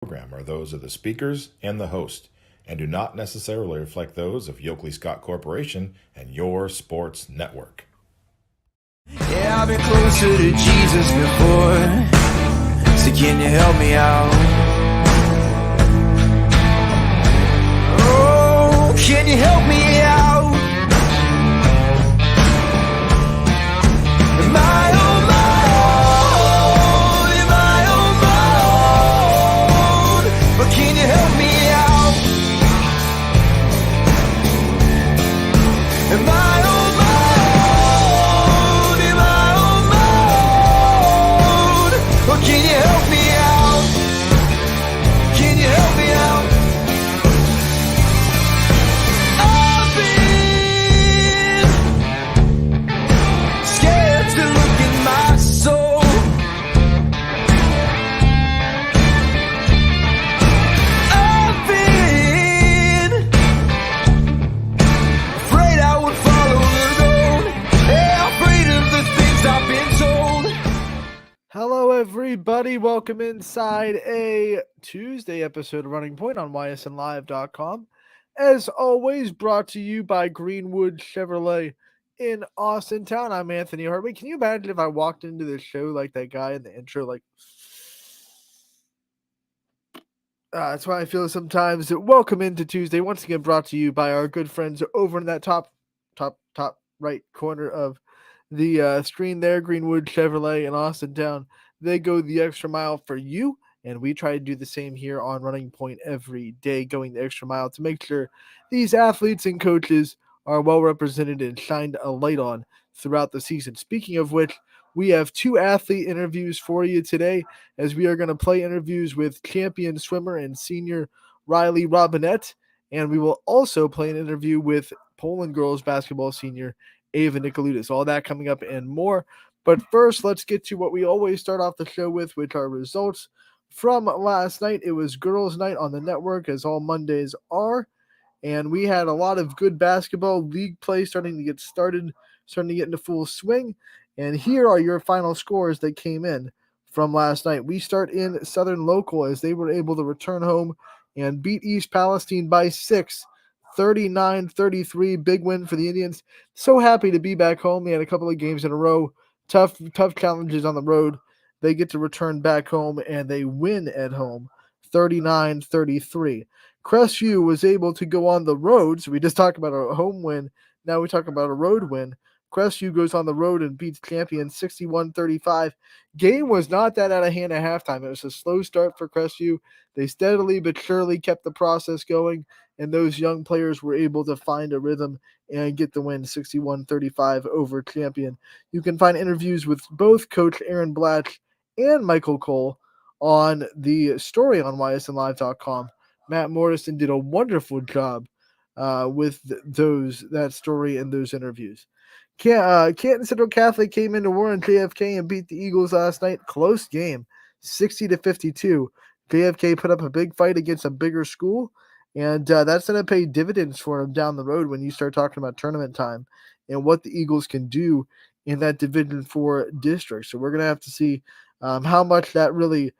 program are those of the speakers and the host and do not necessarily reflect those of Yoakley Scott Corporation and your sports network. Yeah, I've been closer to Jesus before, so can you help me out? Oh, can you help me out? Am I on my own? Am I on my own? But can you help me out? Am I on my own? Am I on my own? But can you help me out? Can you help me out? I've been scared to look in my soul. I've been afraid I would follow the road. Yeah, afraid of the things I've been told. Hello, everybody. Welcome inside a Tuesday episode of Running Point on ysnlive.com. As always, brought to you by Greenwood Chevrolet in Austin Town. I'm Anthony Hartwig. Can you imagine if I walked into this show like that guy in the intro? That's why I feel sometimes. Welcome into Tuesday. Once again, brought to you by our good friends over in that top right corner of the screen there, Greenwood Chevrolet in Austin Town. They go the extra mile for you, and we try to do the same here on Running Point every day, going the extra mile to make sure these athletes and coaches are well represented and shined a light on throughout the season. Speaking of which, we have two athlete interviews for you today, as we are going to play interviews with champion swimmer and senior Riley Robinette, and we will also play an interview with Poland girls basketball senior Ava Nicoludis. All that coming up and more. But first, let's get to what we always start off the show with, which are results from last night. It was girls' night on the network, as all Mondays are. And we had a lot of good basketball league play starting to get into full swing. And here are your final scores that came in from last night. We start in Southern Local, as they were able to return home and beat East Palestine by 6. 39-33, big win for the Indians. So happy to be back home. They had a couple of games in a row, tough challenges on the road. They get to return back home, and they win at home, 39-33. Crestview was able to go on the road, so we just talked about a home win. Now we talk about a road win. Crestview goes on the road and beats champion 61-35. Game was not that out of hand at halftime. It was a slow start for Crestview. They steadily but surely kept the process going, and those young players were able to find a rhythm and get the win 61-35 over champion. You can find interviews with both Coach Aaron Blatch and Michael Cole on the story on ysnlive.com. Matt Morrison did a wonderful job with that story and those interviews. Canton Central Catholic came into Warren JFK and beat the Eagles last night. Close game, 60-52. JFK put up a big fight against a bigger school, and that's going to pay dividends for them down the road when you start talking about tournament time and what the Eagles can do in that Division IV district. So we're going to have to see how much that really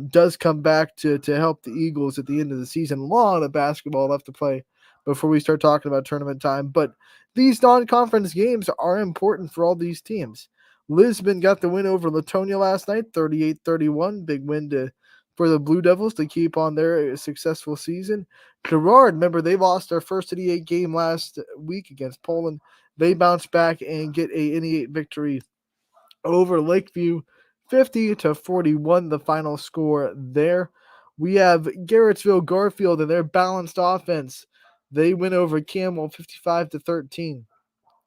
does come back to help the Eagles at the end of the season. A lot of basketball left to play before we start talking about tournament time, but these non-conference games are important for all these teams. Lisbon got the win over Latonia last night, 38-31. Big win for the Blue Devils to keep on their successful season. Girard, remember, they lost their first NE8 game last week against Poland. They bounced back and get a NE8 victory over Lakeview, 50-41, the final score there. We have Garrettsville Garfield and their balanced offense. They win over Camel 55-13.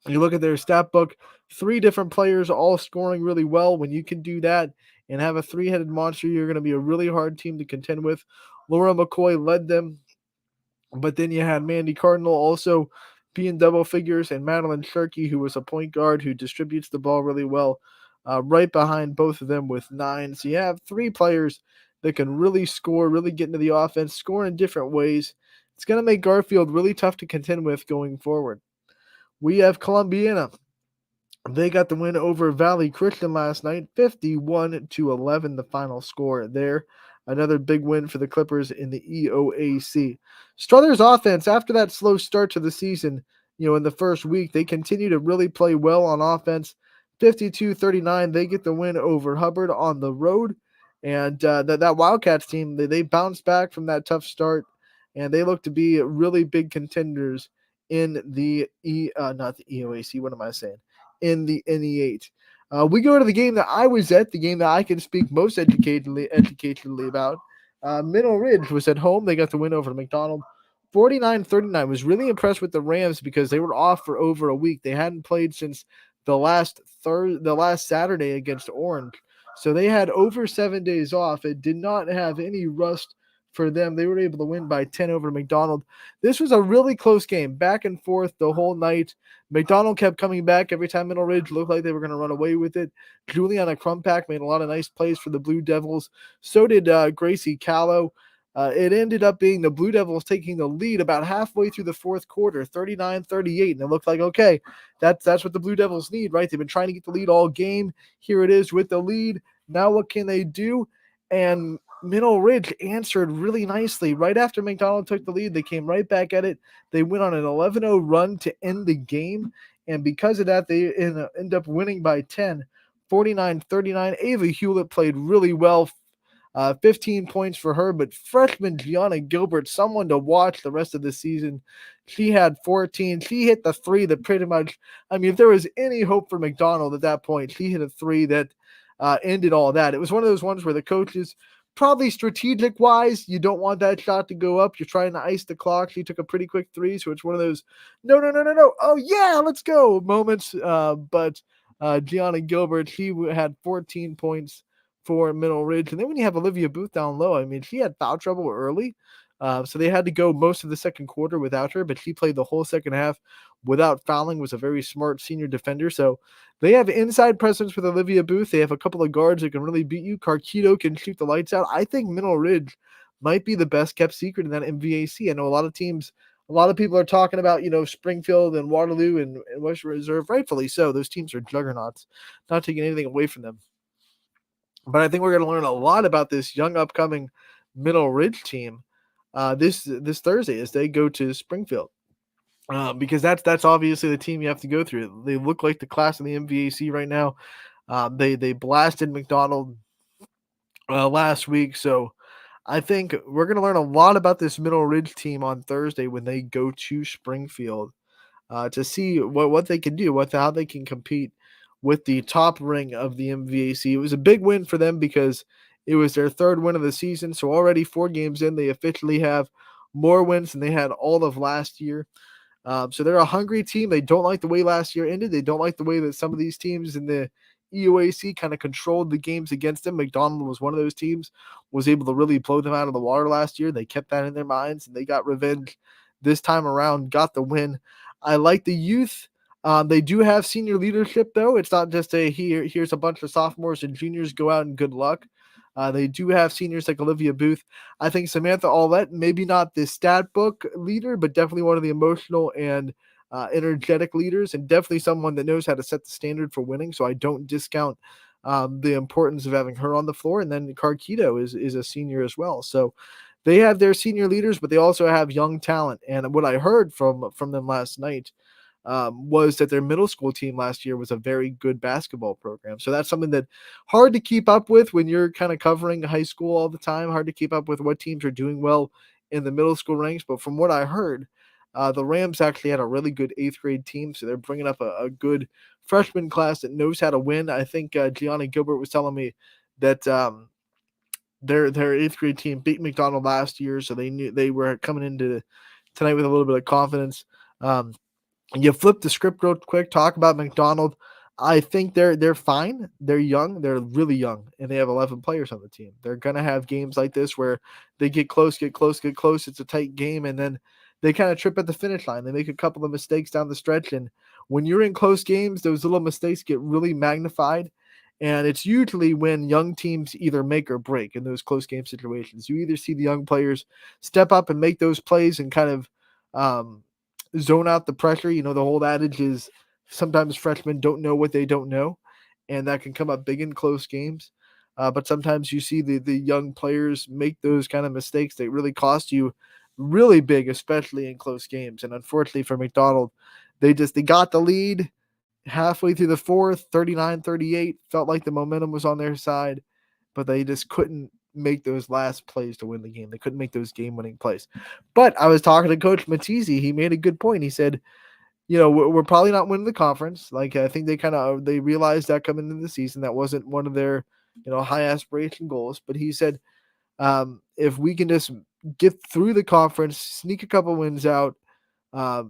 You look at their stat book, 3 different players all scoring really well. When you can do that and have a 3-headed monster, you're going to be a really hard team to contend with. Laura McCoy led them, but then you had Mandy Cardinal also being double figures, and Madeline Sharkey, who was a point guard who distributes the ball really well, right behind both of them with 9. So you have 3 players that can really score, really get into the offense, score in different ways. It's going to make Garfield really tough to contend with going forward. We have Columbiana. They got the win over Valley Christian last night, 51-11, the final score there. another big win for the Clippers in the EOAC. Struthers offense, after that slow start to the season, in the first week, they continue to really play well on offense. 52-39, they get the win over Hubbard on the road. And that Wildcats team, they bounced back from that tough start, and they look to be really big contenders in the not the EOAC. What am I saying? In the NE8. We go to the game that I was at, the game that I can speak most educationally about. Middle Ridge was at home. They got the win over McDonald. 49-39. Was really impressed with the Rams because they were off for over a week. They hadn't played since the last Saturday against Orange. So they had over 7 days off. It did not have any rust for them. They were able to win by 10 over McDonald. This was a really close game, back and forth the whole night. McDonald kept coming back every time Middle Ridge looked like they were going to run away with it. Juliana Crumpack made a lot of nice plays for the Blue Devils. So did Gracie Callow. It ended up being the Blue Devils taking the lead about halfway through the fourth quarter, 39-38. And it looked like, okay, that's what the Blue Devils need, right? They've been trying to get the lead all game. Here it is with the lead. Now what can they do? And Middle Ridge answered really nicely. Right after McDonald took the lead, they came right back at it. They went on an 11-0 run to end the game. And because of that, they end up winning by 10, 49-39. Ava Hewlett played really well. 15 points for her, but freshman Gianna Gilbert, someone to watch the rest of the season. She had 14. She hit the three that pretty much, if there was any hope for McDonald at that point, she hit a three that ended all that. It was one of those ones where the coaches, probably strategic-wise, you don't want that shot to go up. You're trying to ice the clock. She took a pretty quick three, so it's one of those, no. Oh, yeah, let's go moments. But Gianna Gilbert, she had 14 points for Middle Ridge. And then when you have Olivia Booth down low, she had foul trouble early. So they had to go most of the second quarter without her, but she played the whole second half without fouling, was a very smart senior defender. So they have inside presence with Olivia Booth. They have a couple of guards that can really beat you. Carquito can shoot the lights out. I think Middle Ridge might be the best kept secret in that MVAC. I know a lot of people are talking about, Springfield and Waterloo and Western Reserve, rightfully so. Those teams are juggernauts, not taking anything away from them. But I think we're going to learn a lot about this young upcoming Middle Ridge team this Thursday as they go to Springfield. Because that's obviously the team you have to go through. They look like the class in the MVAC right now. They blasted McDonald last week. So I think we're going to learn a lot about this Middle Ridge team on Thursday when they go to Springfield to see what they can do, how they can compete with the top ring of the MVAC. It was a big win for them because it was their third win of the season. So already 4 games in, they officially have more wins than they had all of last year. So they're a hungry team. They don't like the way last year ended. They don't like the way that some of these teams in the EOAC kind of controlled the games against them. McDonald was one of those teams, was able to really blow them out of the water last year. They kept that in their minds, and they got revenge this time around, got the win. I like the youth. They do have senior leadership, though. It's not just here's a bunch of sophomores and juniors, go out and good luck. They do have seniors like Olivia Booth. I think Samantha Aulette, maybe not the stat book leader, but definitely one of the emotional and energetic leaders, and definitely someone that knows how to set the standard for winning. So I don't discount the importance of having her on the floor. And then Carquito is a senior as well. So they have their senior leaders, but they also have young talent. And what I heard from them last night was that their middle school team last year was a very good basketball program. So that's something that hard to keep up with when you're kind of covering high school all the time, hard to keep up with what teams are doing well in the middle school ranks. But from what I heard, the Rams actually had a really good 8th grade team. So they're bringing up a good freshman class that knows how to win. I think Gianna Gilbert was telling me that their 8th grade team beat McDonald last year. So they knew they were coming into tonight with a little bit of confidence. You flip the script real quick, talk about McDonald. I think they're fine. They're young. They're really young, and they have 11 players on the team. They're going to have games like this where they get close. It's a tight game, and then they kind of trip at the finish line. They make a couple of mistakes down the stretch, and when you're in close games, those little mistakes get really magnified, and it's usually when young teams either make or break in those close game situations. You either see the young players step up and make those plays and kind of zone out the pressure. The whole adage is sometimes freshmen don't know what they don't know, and that can come up big in close games. But sometimes you see the young players make those kind of mistakes that really cost you really big, especially in close games. And unfortunately for McDonald, they got the lead halfway through the fourth, 39-38, felt like the momentum was on their side, but they just couldn't make those last plays to win the game. They couldn't make those game-winning plays. But I was talking to Coach Matisse. He made a good point. He said, we're probably not winning the conference. Like, I think they realized that coming into the season, that wasn't one of their, high aspiration goals. But he said, if we can just get through the conference, sneak a couple wins out,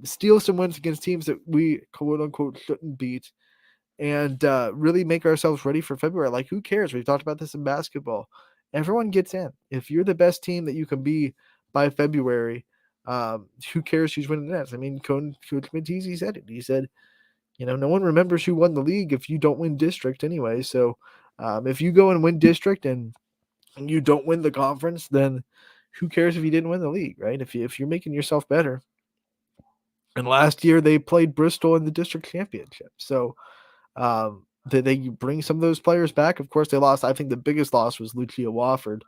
steal some wins against teams that we quote unquote shouldn't beat, and really make ourselves ready for February. Like, who cares? We've talked about this in basketball. Everyone gets in. If you're the best team that you can be by February, who cares who's winning the Nets? I mean, Coach Matisse said it. He said, no one remembers who won the league if you don't win district anyway. So if you go and win district and you don't win the conference, then who cares if you didn't win the league, right? If you're making yourself better. And last year they played Bristol in the district championship. So they bring some of those players back. Of course, they lost. I think the biggest loss was Lucia Wofford,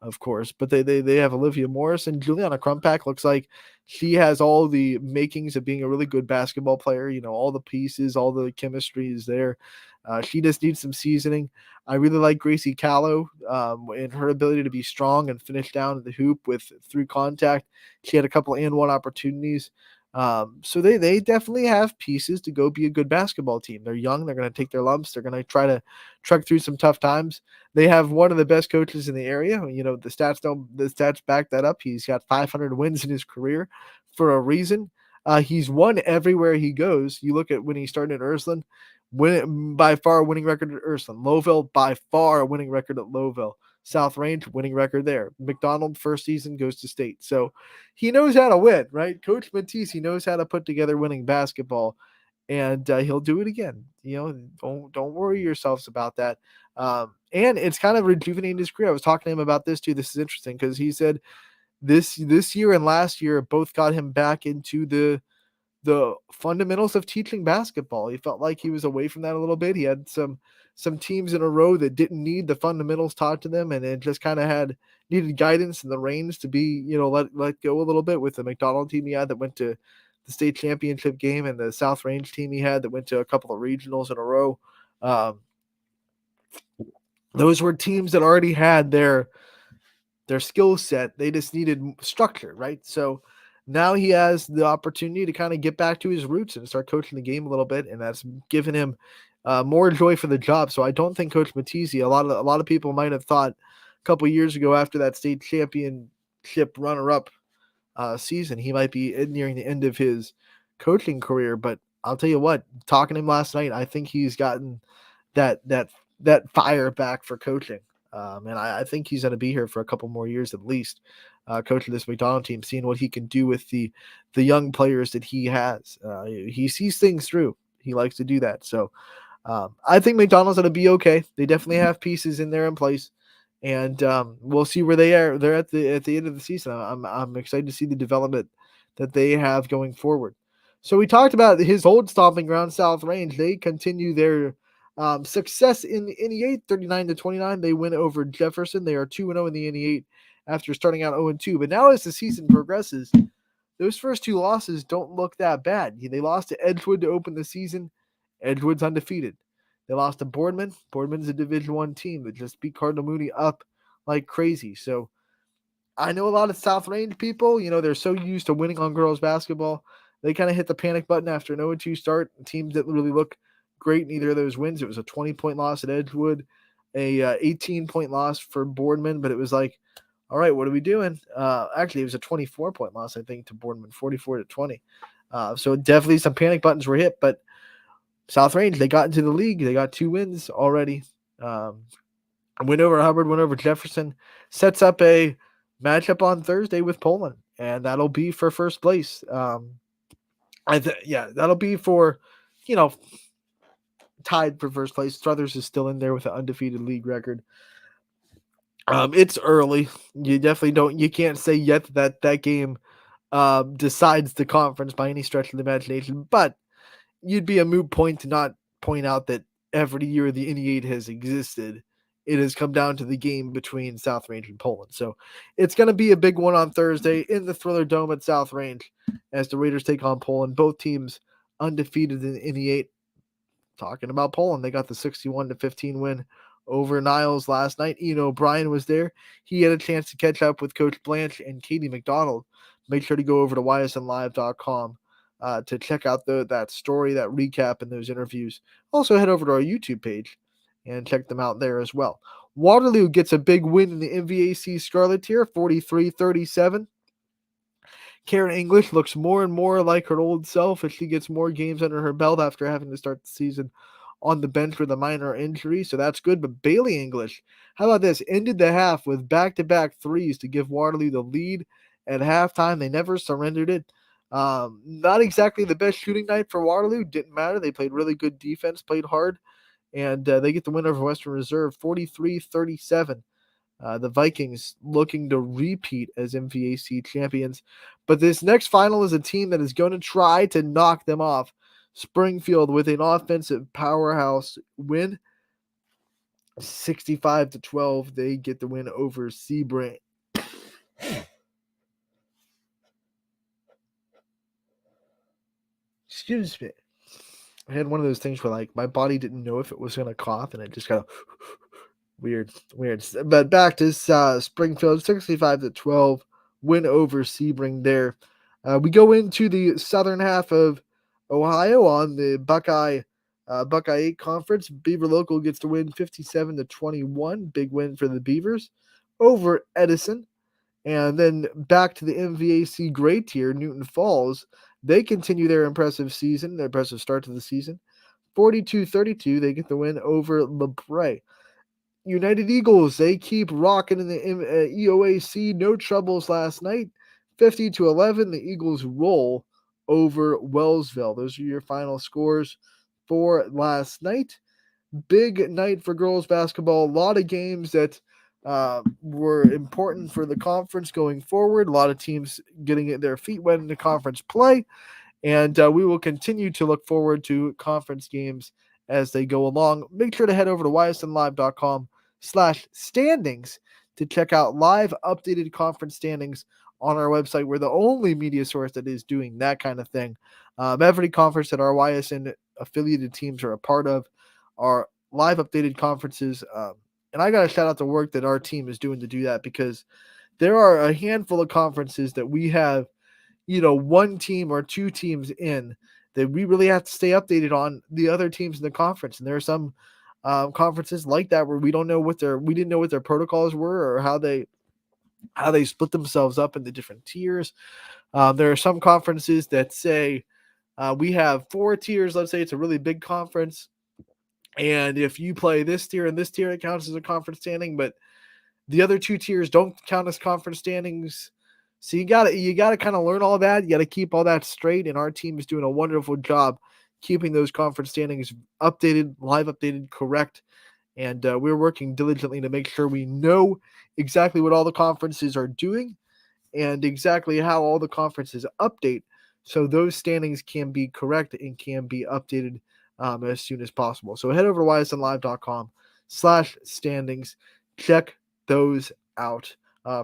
of course. But they have Olivia Morris, and Juliana Crumpack looks like she has all the makings of being a really good basketball player. All the pieces, all the chemistry is there. She just needs some seasoning. I really like Gracie Callow and her ability to be strong and finish down at the hoop through contact. She had a couple and one opportunities. So they definitely have pieces to go be a good basketball team. They're young. They're going to take their lumps. They're going to try to trek through some tough times. They have one of the best coaches in the area. The stats back that up. He's got 500 wins in his career for a reason. He's won everywhere he goes. You look at when he started at Ursuline, by far a winning record at Ursuline. Lowville, by far a winning record at Lowville. South Range, winning record there. McDonald, first season, goes to state. So he knows how to win, right? Coach Matisse, he knows how to put together winning basketball, and he'll do it again. Don't worry yourselves about that. And it's kind of rejuvenating his career. I was talking to him about this too. This is interesting because he said this year and last year both got him back into the fundamentals of teaching basketball. He felt like he was away from that a little bit. He had some teams in a row that didn't need the fundamentals taught to them, and it just kind of needed guidance and the reins to be, let go a little bit. With the McDonald team he had that went to the state championship game, and the South Range team he had that went to a couple of regionals in a row. Those were teams that already had their skill set. They just needed structure, right? So now he has the opportunity to kind of get back to his roots and start coaching the game a little bit, and that's given him more joy for the job. So I don't think Coach Matisse, a lot of people might have thought a couple years ago after that state championship runner-up season, he might be nearing the end of his coaching career. But I'll tell you what, talking to him last night, I think he's gotten that fire back for coaching. And I think he's going to be here for a couple more years at least, coaching this McDonald team, seeing what he can do with the young players that he has. He sees things through. He likes to do that. So I think McDonald's going to be okay. They definitely have pieces in there in place, and we'll see where they are. They're at the end of the season. I'm excited to see the development that they have going forward. So we talked about his old stomping ground, South Range. They continue their success in the NE8, 39-29. They win over Jefferson. They are 2-0 in the NE8 after starting out 0-2. But now as the season progresses, those first two losses don't look that bad. They lost to Edgewood to open the season. Edgewood's undefeated. They lost to Boardman. Boardman's a Division I team that just beat Cardinal Mooney up like crazy. So I know a lot of South Range people, they're so used to winning on girls basketball. They kind of hit the panic button after an 0-2 start. Teams didn't really look great in either of those wins. It was a 20-point loss at Edgewood, a 18-point loss for Boardman, but it was like, all right, what are we doing? Actually, it was a 24-point loss, I think, to Boardman, 44-20. So definitely some panic buttons were hit, but South Range, they got into the league. They got 2 wins already. Win over Hubbard, win over Jefferson. Sets up a matchup on Thursday with Poland, and that'll be for first place. That'll be for, tied for first place. Struthers is still in there with an undefeated league record. It's early. You can't say yet that game decides the conference by any stretch of the imagination, but you'd be a moot point to not point out that every year the NE8 has existed it has come down to the game between South Range and Poland. So it's going to be a big one on Thursday in the Thriller Dome at South Range as the Raiders take on Poland. Both teams undefeated in the 8. Talking about Poland, they got the 61-15 win over Niles last night. Ian O'Brien was there. He had a chance to catch up with Coach Blanche and Katie McDonald. Make sure to go over to ysnlive.com to check out that story, that recap, and those interviews. Also, head over to our YouTube page and check them out there as well. Waterloo gets a big win in the MVAC Scarlet tier, 43-37. Karen English looks more and more like her old self as she gets more games under her belt after having to start the season on the bench with a minor injury, so that's good. But Bailey English, how about this? Ended the half with back-to-back threes to give Waterloo the lead at halftime. They never surrendered it. Not exactly the best shooting night for Waterloo. Didn't matter. They played really good defense, played hard, and they get the win over Western Reserve, 43-37. The Vikings looking to repeat as MVAC champions. But this next final is a team that is going to try to knock them off. Springfield with an offensive powerhouse win. 65-12. They get the win over Sebring. Excuse me. I had one of those things where like my body didn't know if it was going to cough and it just kind of weird. But back to Springfield, 65-12 win over Sebring there. We go into the southern half of Ohio on the Buckeye 8 conference. Beaver Local gets to win 57-21. Big win for the Beavers over Edison. And then back to the MVAC Gray tier, Newton Falls. They continue their impressive start to the season. 42-32, they get the win over LaBrea. United Eagles, they keep rocking in the EOAC. No troubles last night. 50-11, the Eagles roll over Wellsville. Those are your final scores for last night. Big night for girls basketball. A lot of games that were important for the conference going forward. A lot of teams getting their feet wet into conference play. And we will continue to look forward to conference games as they go along. Make sure to head over to ysnlive.com/standings to check out live updated conference standings on our website. We're the only media source that is doing that kind of thing. Every conference that our YSN affiliated teams are a part of are live updated conferences. And I got to shout out the work that our team is doing to do that, because there are a handful of conferences that we have, one team or two teams in that we really have to stay updated on the other teams in the conference. And there are some conferences like that where we didn't know what their protocols were or how they split themselves up into different tiers. There are some conferences that say we have 4 tiers. Let's say it's a really big conference, and if you play this tier and this tier, it counts as a conference standing, but the other 2 tiers don't count as conference standings. So you got to kind of learn all that. You got to keep all that straight, and our team is doing a wonderful job keeping those conference standings updated, live updated, correct. And we're working diligently to make sure we know exactly what all the conferences are doing and exactly how all the conferences update, so those standings can be correct and can be updated as soon as possible. So head over to ysnlive.com/standings. Check those out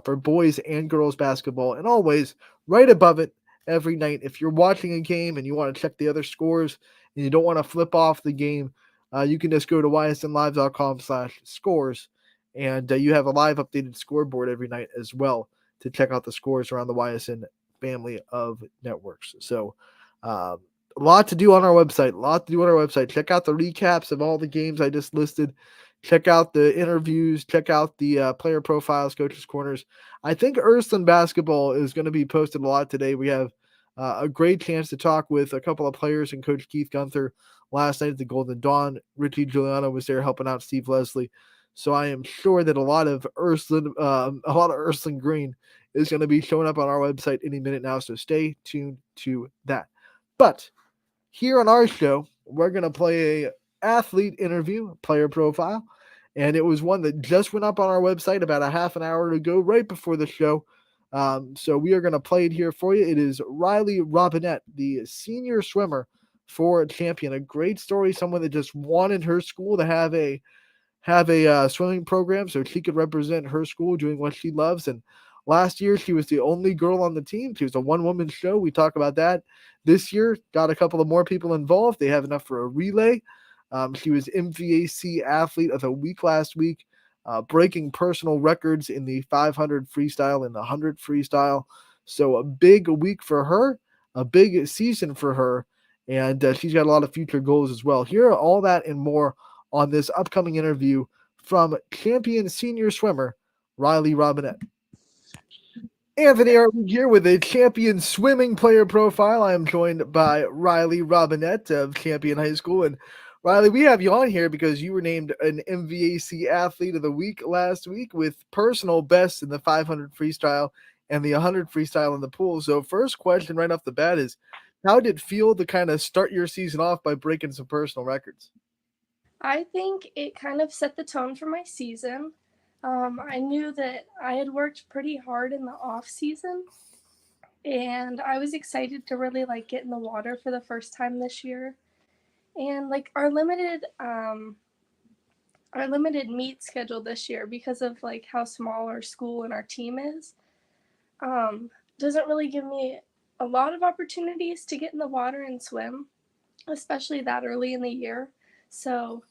for boys and girls basketball. And always right above it every night, if you're watching a game and you want to check the other scores and you don't want to flip off the game, you can just go to ysnlive.com/scores, and you have a live updated scoreboard every night as well to check out the scores around the YSN family of networks. So a lot to do on our website. Check out the recaps of all the games I just listed. Check out the interviews. Check out the player profiles, coaches' corners. I think Ursuline basketball is going to be posted a lot today. We have a great chance to talk with a couple of players and Coach Keith Gunther last night at the Golden Dawn. Richie Giuliano was there helping out Steve Leslie. So I am sure that a lot of Ursuline Green is going to be showing up on our website any minute now. So stay tuned to that. But here on our show, we're going to play a athlete interview, player profile, and it was one that just went up on our website about a half an hour ago, right before the show. So we are going to play it here for you. It is Riley Robinette, the senior swimmer for Champion. A great story, someone that just wanted her school to have a have a swimming program so she could represent her school doing what she loves. And last year, she was the only girl on the team. She was a one-woman show. We talk about that. This year, got a couple of more people involved. They have enough for a relay. She was MVAC Athlete of the Week last week, breaking personal records in the 500 freestyle and the 100 freestyle. So a big week for her, a big season for her, and she's got a lot of future goals as well. Here are all that and more on this upcoming interview from champion senior swimmer Riley Robinette. Anthony Arling here with a champion swimming player profile. I am joined by Riley Robinette of Champion High School. And Riley, we have you on here because you were named an MVAC Athlete of the Week last week with personal bests in the 500 freestyle and the 100 freestyle in the pool. So first question right off the bat is, how did it feel to kind of start your season off by breaking some personal records? I think it kind of set the tone for my season. I knew that I had worked pretty hard in the off season, and I was excited to really get in the water for the first time this year. And our limited meet schedule this year, because of how small our school and our team is, doesn't really give me a lot of opportunities to get in the water and swim, especially that early in the year. So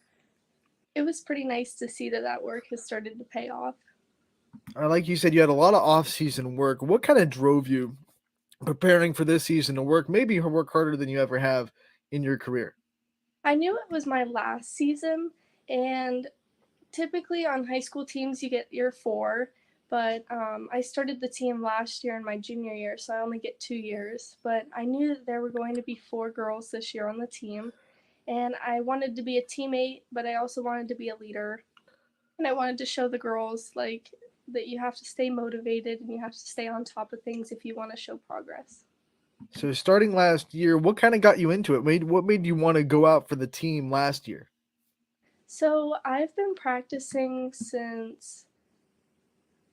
it was pretty nice to see that work has started to pay off. Like you said, you had a lot of off-season work. What kind of drove you preparing for this season to maybe work harder than you ever have in your career? I knew it was my last season, and typically on high school teams you get year 4, but I started the team last year in my junior year, so I only get 2 years. But I knew that there were going to be 4 girls this year on the team, and I wanted to be a teammate, but I also wanted to be a leader, and I wanted to show the girls that you have to stay motivated and you have to stay on top of things if you want to show progress. So starting last year, what kind of got you into it? What made you want to go out for the team last year? So I've been practicing since,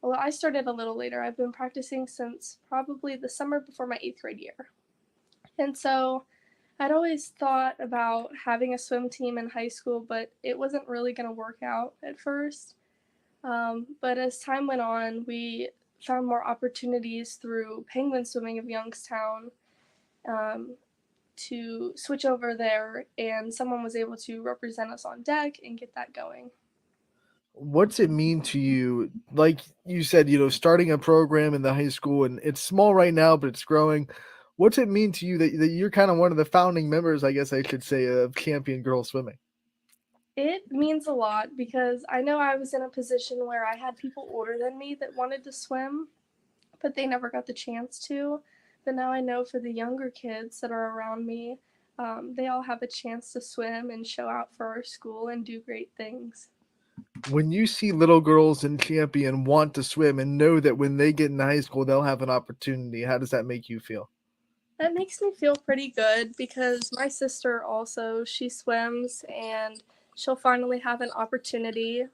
well, I started a little later. I've been practicing since probably the summer before my 8th grade year. And so I'd always thought about having a swim team in high school, but it wasn't really going to work out at first. But as time went on, we found more opportunities through Penguin Swimming of Youngstown to switch over there, and someone was able to represent us on deck and get that going. What's it mean to you? Like you said, starting a program in the high school, and it's small right now, but it's growing. What's it mean to you that you're kind of one of the founding members, I guess I should say, of Champion Girls Swimming? It means a lot because I know I was in a position where I had people older than me that wanted to swim, but they never got the chance to. But now I know for the younger kids that are around me, they all have a chance to swim and show out for our school and do great things. When you see little girls in Champion want to swim and know that when they get in high school, they'll have an opportunity, how does that make you feel? That makes me feel pretty good because my sister also, she swims and she'll finally have an opportunity.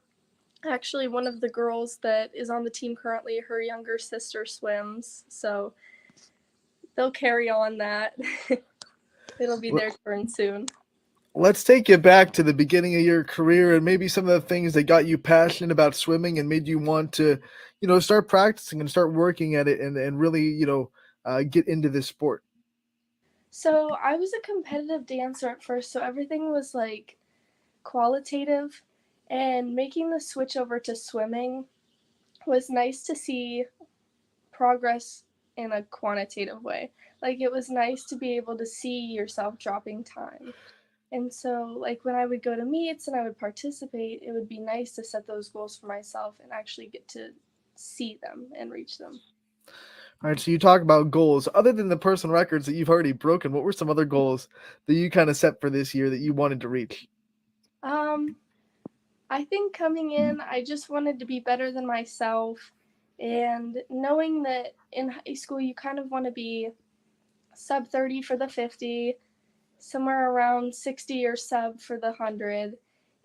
Actually, one of the girls that is on the team currently, her younger sister swims, so they'll carry on that. It'll be their turn soon. Let's take you back to the beginning of your career and maybe some of the things that got you passionate about swimming and made you want to, start practicing and start working at it and really, get into this sport. So I was a competitive dancer at first, so everything was qualitative, and making the switch over to swimming was nice to see progress in a quantitative way. It was nice to be able to see yourself dropping time. And so when I would go to meets and I would participate, it would be nice to set those goals for myself and actually get to see them and reach them. All right, so you talk about goals. Other than the personal records that you've already broken, what were some other goals that you kind of set for this year that you wanted to reach? I think coming in, I just wanted to be better than myself, and knowing that in high school you kind of want to be sub 30 for the 50, somewhere around 60 or sub for the 100.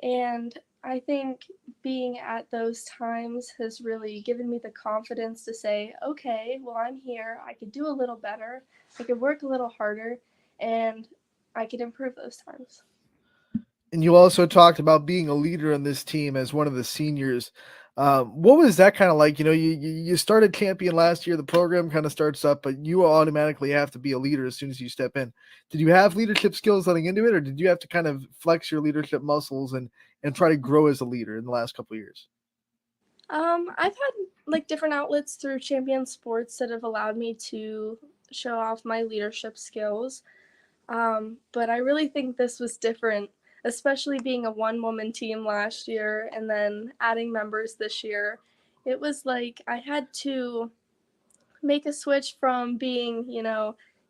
And I think being at those times has really given me the confidence to say, okay, well, I'm here. I could do a little better. I could work a little harder, and I could improve those times. And you also talked about being a leader in this team as one of the seniors. What was that kind of like? You started champion last year. The program kind of starts up, but you automatically have to be a leader as soon as you step in. Did you have leadership skills letting into it, or did you have to kind of flex your leadership muscles and try to grow as a leader in the last couple of years? I've had like different outlets through Champion Sports that have allowed me to show off my leadership skills. But I really think this was different, especially being a one-woman team last year and then adding members this year. It was like I had to make a switch from being,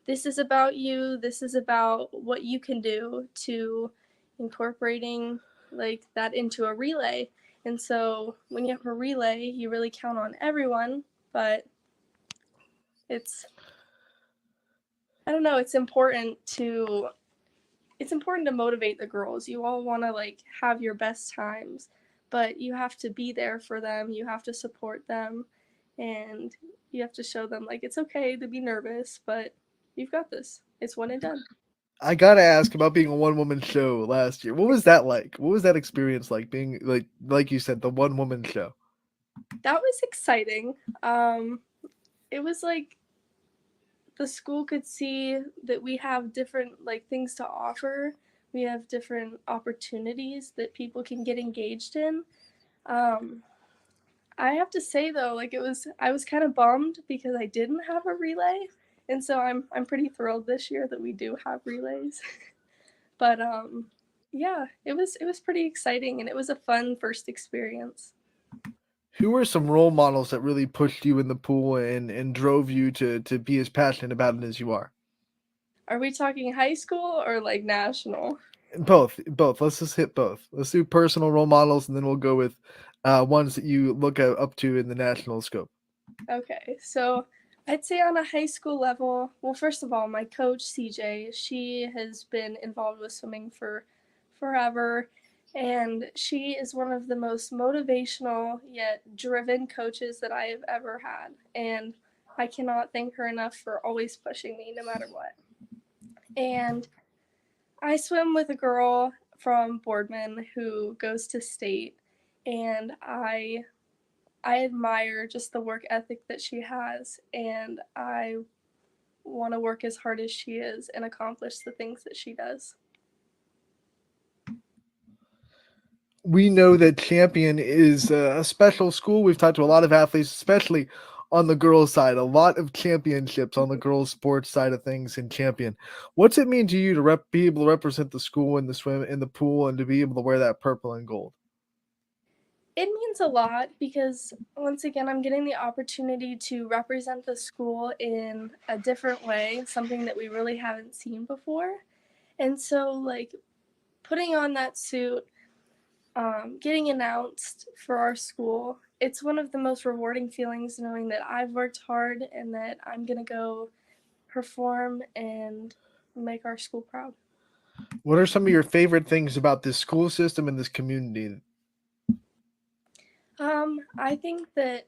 this is about you, this is about what you can do, to incorporating like that into a relay. And so when you have a relay, you really count on everyone, but it's I don't know, it's important to motivate the girls. You all want to like have your best times, but you have to be there for them. You have to support them, and you have to show them like it's okay to be nervous, but you've got this. It's one and done. I gotta ask about being a one woman show last year. What was that like? What was that experience like being like you said, the one woman show? That was exciting. It was like the school could see that we have different like things to offer. We have different opportunities that people can get engaged in. Um, I have to say though, like I was kind of bummed because I didn't have a relay, and so I'm pretty thrilled this year that we do have relays. But yeah, it was pretty exciting, and it was a fun first experience. Who were some role models that really pushed you in the pool and drove you to be as passionate about it as you are? Are we talking high school or like national? Both, both. Let's just hit both. Let's do personal role models, and then we'll go with ones that you look up to in the national scope. Okay, so I'd say on a high school level, well, first of all, my coach CJ, she has been involved with swimming for forever, and she is one of the most motivational yet driven coaches that I have ever had. And I cannot thank her enough for always pushing me no matter what. And I swim with a girl from Boardman who goes to state, and I admire just the work ethic that she has, and I want to work as hard as she is and accomplish the things that she does. We know that Champion is a special school. We've talked to a lot of athletes, especially on the girls' side, a lot of championships on the girls' sports side of things in Champion. What's it mean to you to be able to represent the school in the swim in the pool and to be able to wear that purple and gold? It means a lot because, once again, I'm getting the opportunity to represent the school in a different way, something that we really haven't seen before. And so, like, putting on that suit, getting announced for our school, it's one of the most rewarding feelings knowing that I've worked hard and that I'm going to go perform and make our school proud. What are some of your favorite things about this school system and this community? I think that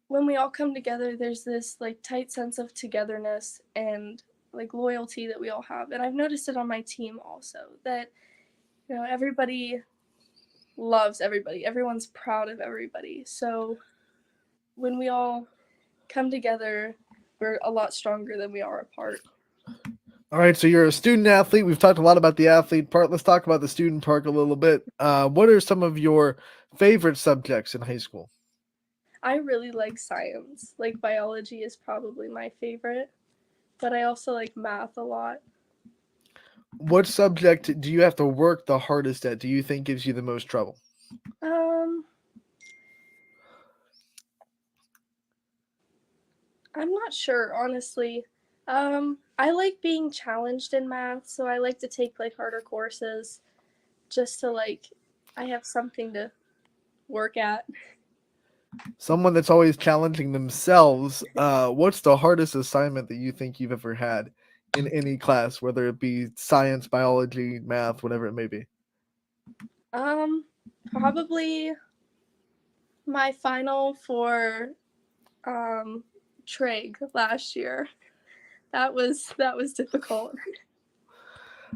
when we all come together, there's this like tight sense of togetherness and like loyalty that we all have. And I've noticed it on my team also that, everybody loves everybody. Everyone's proud of everybody. So when we all come together, we're a lot stronger than we are apart. All right, so you're a student athlete. We've talked a lot about the athlete part. Let's talk about the student part a little bit. What are some of your favorite subjects in high school? I really like science. Like biology is probably my favorite, but I also like math a lot. What subject do you have to work the hardest at? Do you think gives you the most trouble? I'm not sure, honestly. I like being challenged in math, so I like to take like harder courses just to like I have something to work at. Someone that's always challenging themselves. What's the hardest assignment that you think you've ever had in any class, whether it be science, biology, math, whatever it may be? Probably my final for Treg last year. That was difficult.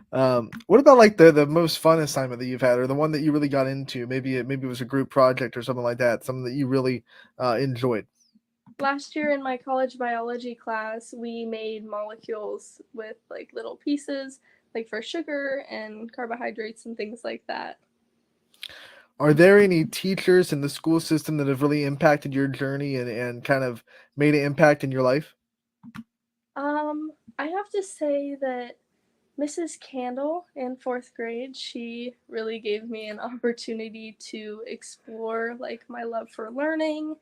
What about like the most fun assignment that you've had, or the one that you really got into? Maybe it was a group project or something like that, something that you really enjoyed. Last year in my college biology class, we made molecules with like little pieces, like for sugar and carbohydrates and things like that. Are there any teachers in the school system that have really impacted your journey and kind of made an impact in your life? I have to say that Mrs. Candle in fourth grade, she really gave me an opportunity to explore like my love for learning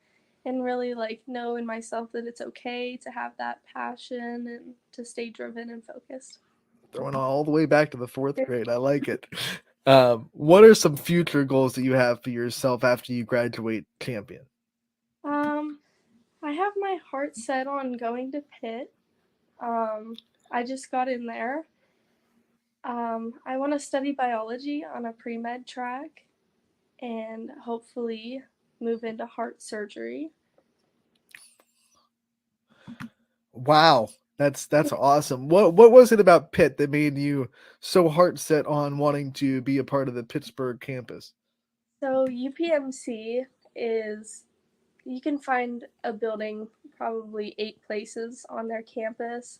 and really like know in myself that it's okay to have that passion and to stay driven and focused. Throwing all the way back to the fourth grade. I like it. What are some future goals that you have for yourself after you graduate champion? Um, I have my heart set on going to Pitt. I just got in there. I want to study biology on a pre-med track and hopefully move into heart surgery. Wow, that's awesome. What was it about Pitt that made you so heart set on wanting to be a part of the Pittsburgh campus? So UPMC is, you can find a building probably 8 places on their campus.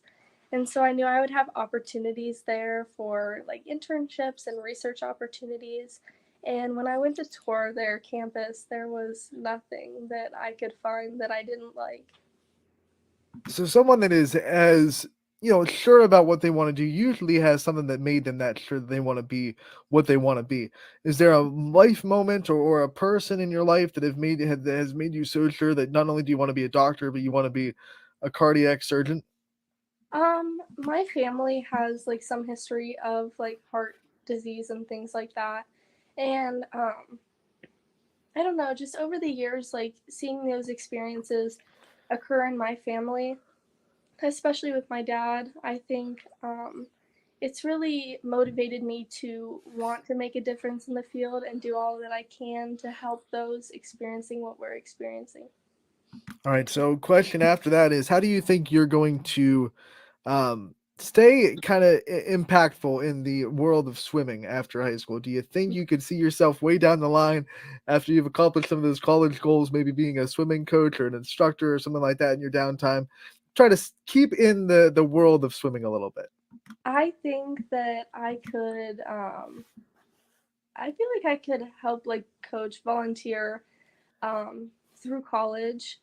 And so I knew I would have opportunities there for like internships and research opportunities. And when I went to tour their campus, there was nothing that I could find that I didn't like. So someone that is as sure about what they want to do usually has something that made them that sure that they want to be what they want to be. Is there a life moment or a person in your life that has made you so sure that not only do you want to be a doctor, but you want to be a cardiac surgeon? My family has like some history of like heart disease and things like that. And I don't know, just over the years, like seeing those experiences occur in my family, especially with my dad, I think it's really motivated me to want to make a difference in the field and do all that I can to help those experiencing what we're experiencing. All right. So, question after that is, how do you think you're going to stay kind of impactful in the world of swimming after high school? Do you think you could see yourself way down the line after you've accomplished some of those college goals, maybe being a swimming coach or an instructor or something like that in your downtime? Try to keep in the world of swimming a little bit. I think that I could, I feel like I could help like coach, volunteer through college.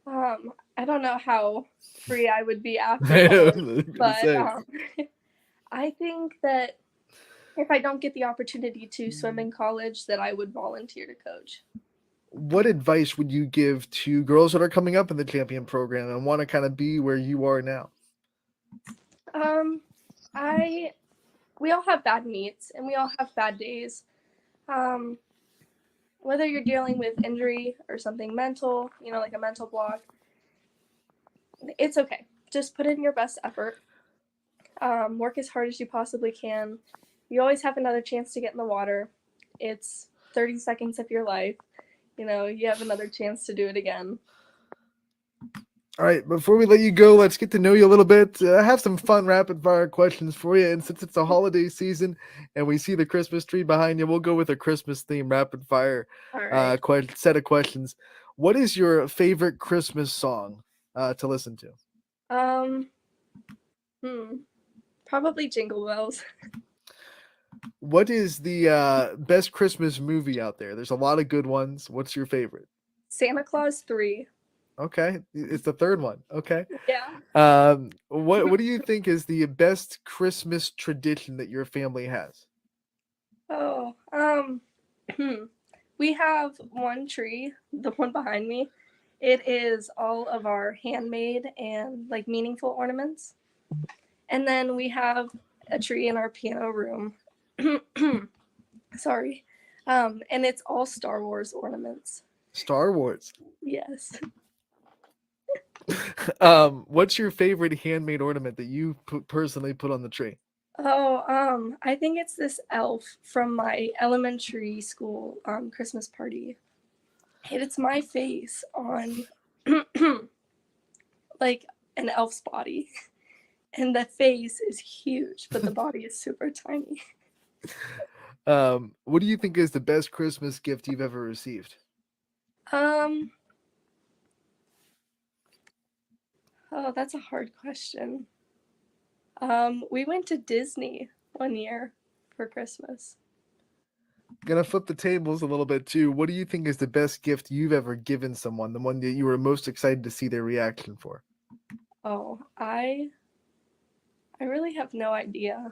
I don't know how free I would be after I know, college, I was gonna but say. I think that if I don't get the opportunity to swim in college, that I would volunteer to coach. What advice would you give to girls that are coming up in the champion program and want to kind of be where you are now? Um, I we all have bad meets and we all have bad days. Um, whether you're dealing with injury or something mental, like a mental block, it's okay. Just put in your best effort. Work as hard as you possibly can. You always have another chance to get in the water. It's 30 seconds of your life. You have another chance to do it again. All right, before we let you go, let's get to know you a little bit. I have some fun rapid fire questions for you. And since it's the holiday season and we see the Christmas tree behind you, we'll go with a Christmas theme rapid fire All right. set of questions. What is your favorite Christmas song to listen to? Um, Probably Jingle Bells. What is the best Christmas movie out there? There's a lot of good ones. What's your favorite? Santa Claus 3. Okay, it's the third one. Okay. Yeah. What do you think is the best Christmas tradition that your family has? Oh, we have one tree, the one behind me. It is all of our handmade and like meaningful ornaments. And then we have a tree in our piano room. Sorry. And it's all Star Wars ornaments. Star Wars. Yes. What's your favorite handmade ornament that you personally put on the tree? Oh, I think it's this elf from my elementary school Christmas party. And it's my face on like an elf's body. And the face is huge, but the body is super tiny. What do you think is the best Christmas gift you've ever received? Oh, that's a hard question. We went to Disney one year for Christmas. Gonna flip the tables a little bit too. What do you think is the best gift you've ever given someone? The one that you were most excited to see their reaction for? Oh, I really have no idea.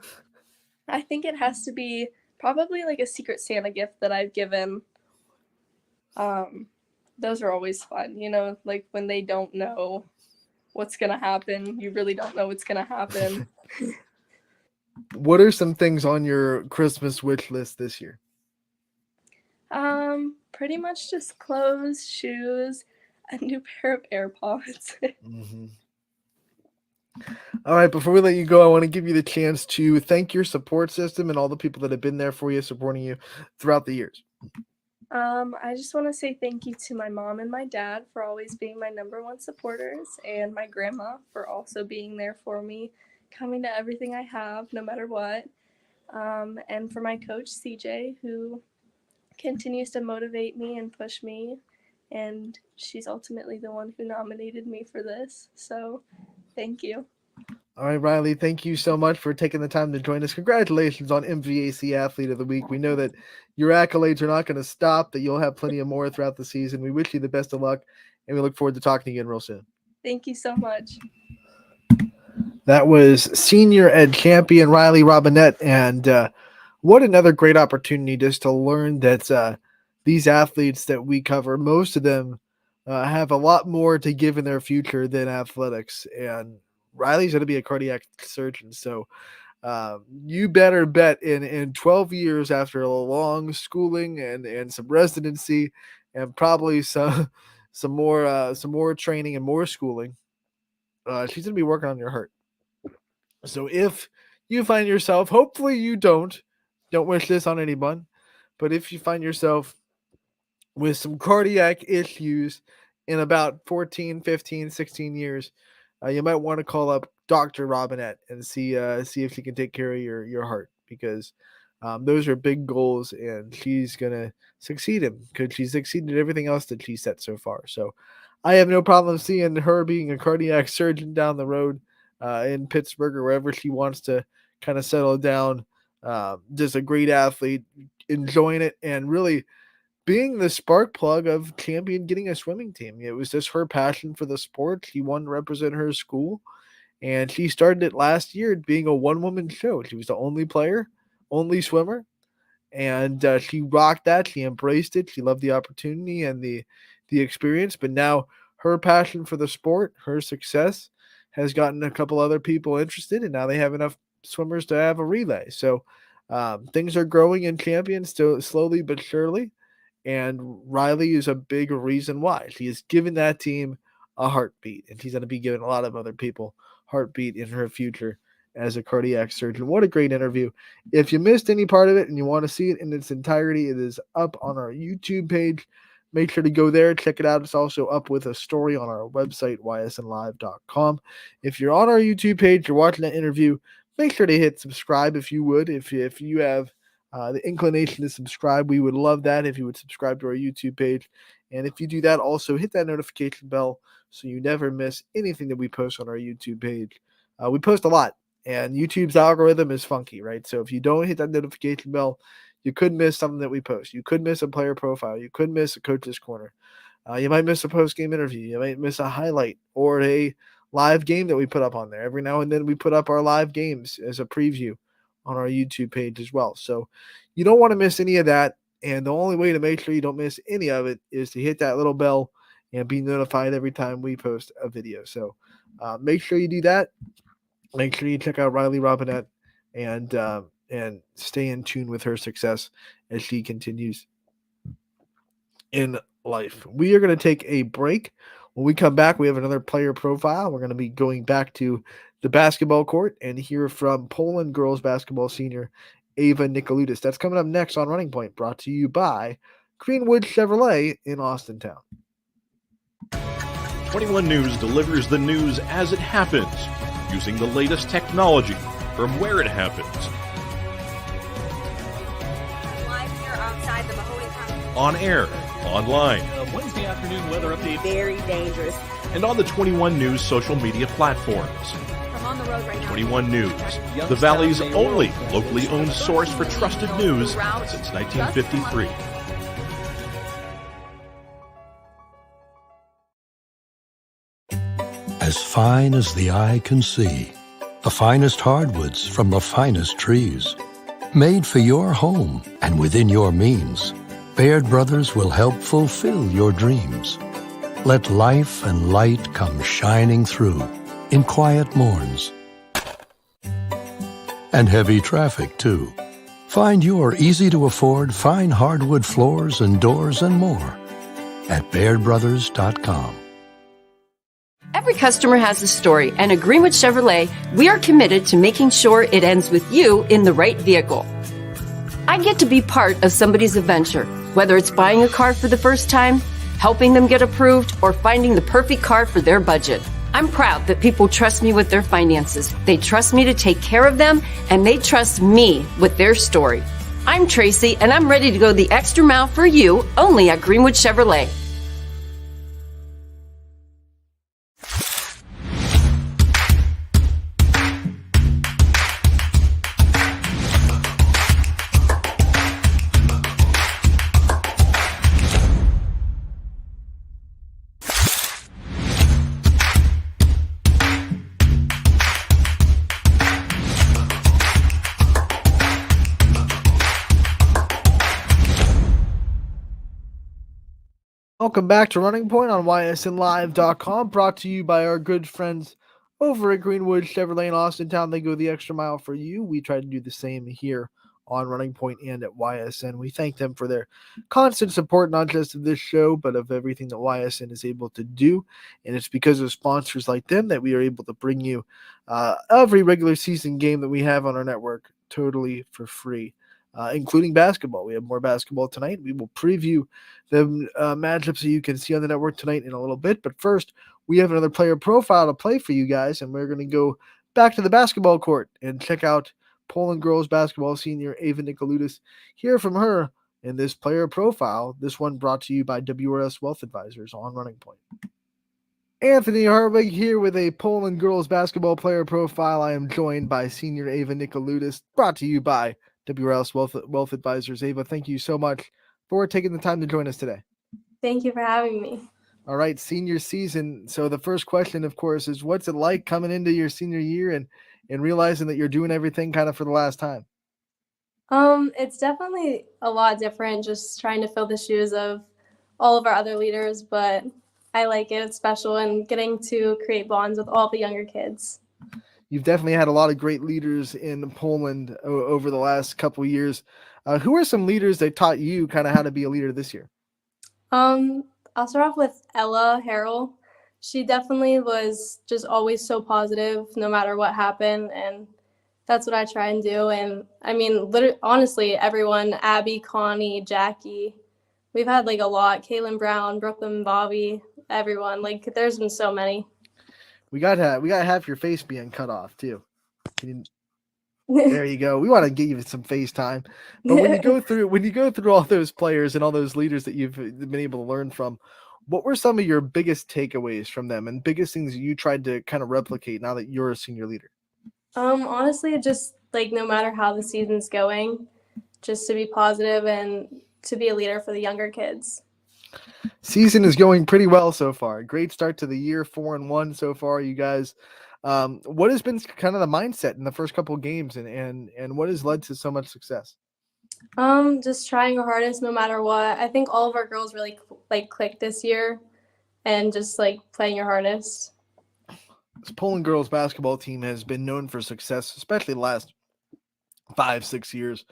I think it has to be probably like a Secret Santa gift that I've given. Those are always fun, like when they don't know what's gonna happen. You really don't know what's gonna happen. What are some things on your Christmas wish list this year? Pretty much just clothes, shoes, a new pair of AirPods. Mm-hmm. All right, before we let you go, I want to give you the chance to thank your support system and all the people that have been there for you, supporting you throughout the years. I just want to say thank you to my mom and my dad for always being my #1 supporters, and my grandma for also being there for me, coming to everything I have, no matter what. And for my coach, CJ, who continues to motivate me and push me, and she's ultimately the one who nominated me for this. So thank you. All right, Riley, thank you so much for taking the time to join us. Congratulations on MVAC Athlete of the Week. We know that your accolades are not going to stop, that you'll have plenty of more throughout the season. We wish you the best of luck, and we look forward to talking to you again real soon. Thank you so much. That was senior ed champion Riley Robinette, and what another great opportunity just to learn that these athletes that we cover, most of them have a lot more to give in their future than athletics, and Riley's going to be a cardiac surgeon, so you better bet in 12 years after a long schooling and some residency and probably some more training and more schooling, she's going to be working on your heart. So if you find yourself, hopefully you don't wish this on anyone, but if you find yourself with some cardiac issues in about 14, 15, 16 years, you might want to call up Dr. Robinette and see if she can take care of your heart, because those are big goals, and she's going to succeed in, because she's succeeded everything else that she's set so far. So I have no problem seeing her being a cardiac surgeon down the road in Pittsburgh or wherever she wants to kind of settle down. Just a great athlete, enjoying it, and really being the spark plug of Champion getting a swimming team. It was just her passion for the sport. She wanted to represent her school, and she started it last year being a one-woman show. She was the only player, only swimmer, and she rocked that. She embraced it. She loved the opportunity and the experience, but now her passion for the sport, her success, has gotten a couple other people interested, and now they have enough swimmers to have a relay. So things are growing in Champion, still slowly but surely. And Riley is a big reason why. She has given that team a heartbeat, and she's going to be giving a lot of other people heartbeat in her future as a cardiac surgeon. What a great interview. If you missed any part of it and you want to see it in its entirety, it is up on our YouTube page. Make sure to go there, check it out. It's also up with a story on our website, ysnlive.com. If you're on our YouTube page, you're watching that interview, make sure to hit subscribe if you would. If you have the inclination to subscribe, we would love that if you would subscribe to our YouTube page. And if you do that, also hit that notification bell so you never miss anything that we post on our YouTube page. We post a lot, and YouTube's algorithm is funky, right? So if you don't hit that notification bell, you could miss something that we post. You could miss a player profile. You could miss a coach's corner. You might miss a post-game interview. You might miss a highlight or a live game that we put up on there. Every now and then we put up our live games as a preview on our YouTube page as well. So you don't want to miss any of that. And the only way to make sure you don't miss any of it is to hit that little bell and be notified every time we post a video. So make sure you do that. Make sure you check out Riley Robinette and stay in tune with her success as she continues in life. We are going to take a break. When we come back, we have another player profile. We're going to be going back to the basketball court and hear from Poland girls basketball senior Ava Nicoludis. That's coming up next on Running Point, brought to you by Greenwood Chevrolet in Austintown. 21 News delivers the news as it happens. using the latest technology from where it happens. Live here outside the Mahoney County. On air, online, Wednesday afternoon weather update. Very dangerous. and on the 21 News social media platforms. I'm on the road right now. 21 News, the Valley's only locally owned source for trusted news since 1953. As fine as the eye can see, the finest hardwoods from the finest trees. Made for your home and within your means, Baird Brothers will help fulfill your dreams. Let life and light come shining through in quiet morns. And heavy traffic, too. Find your easy-to-afford fine hardwood floors and doors and more at BairdBrothers.com. Every customer has a story, and at Greenwood Chevrolet, we are committed to making sure it ends with you in the right vehicle. I get to be part of somebody's adventure, whether it's buying a car for the first time, helping them get approved, or finding the perfect car for their budget. I'm proud that people trust me with their finances. They trust me to take care of them, and they trust me with their story. I'm Tracy, and I'm ready to go the extra mile for you only at Greenwood Chevrolet. Welcome back to Running Point on ysnlive.com, brought to you by our good friends over at Greenwood Chevrolet in Austintown. They go the extra mile for you. We try to do the same here on Running Point and at YSN. We thank them for their constant support, not just of this show, but of everything that YSN is able to do. And it's because of sponsors like them that we are able to bring you every regular season game that we have on our network totally for free. Including basketball. We have more basketball tonight. We will preview the matchups that you can see on the network tonight in a little bit. But first, we have another player profile to play for you guys, and we're going to go back to the basketball court and check out Poland girls basketball senior Ava Nikoloudis. Hear from her in this player profile. This one brought to you by WRS Wealth Advisors on Running Point. Anthony Hartwig here with a Poland girls basketball player profile. I am joined by senior Ava Nikoloudis, brought to you by WRS Wealth Advisors. Ava, thank you so much for taking the time to join us today. Thank you for having me. All right, senior season. So the first question, of course, is what's it like coming into your senior year and realizing that you're doing everything kind of for the last time? It's definitely a lot different just trying to fill the shoes of all of our other leaders, but I like it. It's special and getting to create bonds with all the younger kids. You've definitely had a lot of great leaders in Poland over the last couple of years. Who are some leaders that taught you kind of how to be a leader this year? I'll start off with Ella Harrell. She definitely was just always so positive no matter what happened, and that's what I try and do. And I mean, literally, honestly, everyone, Abby, Connie, Jackie, we've had like a lot, Kaylin Brown, Brooklyn, Bobby, everyone. Like there's been so many. We got half your face being cut off too. There you go. We want to give you some FaceTime. But when you go through all those players and all those leaders that you've been able to learn from, what were some of your biggest takeaways from them and biggest things that you tried to kind of replicate now that you're a senior leader? Honestly, just like no matter how the season's going, just to be positive and to be a leader for the younger kids. Season is going pretty well so far. Great start to the year, 4-1 so far, you guys. What has been kind of the mindset in the first couple of games and what has led to so much success? Just trying our hardest no matter what. I think all of our girls really clicked this year and just like playing your hardest. This Poland girls basketball team has been known for success, especially the last 5-6 years.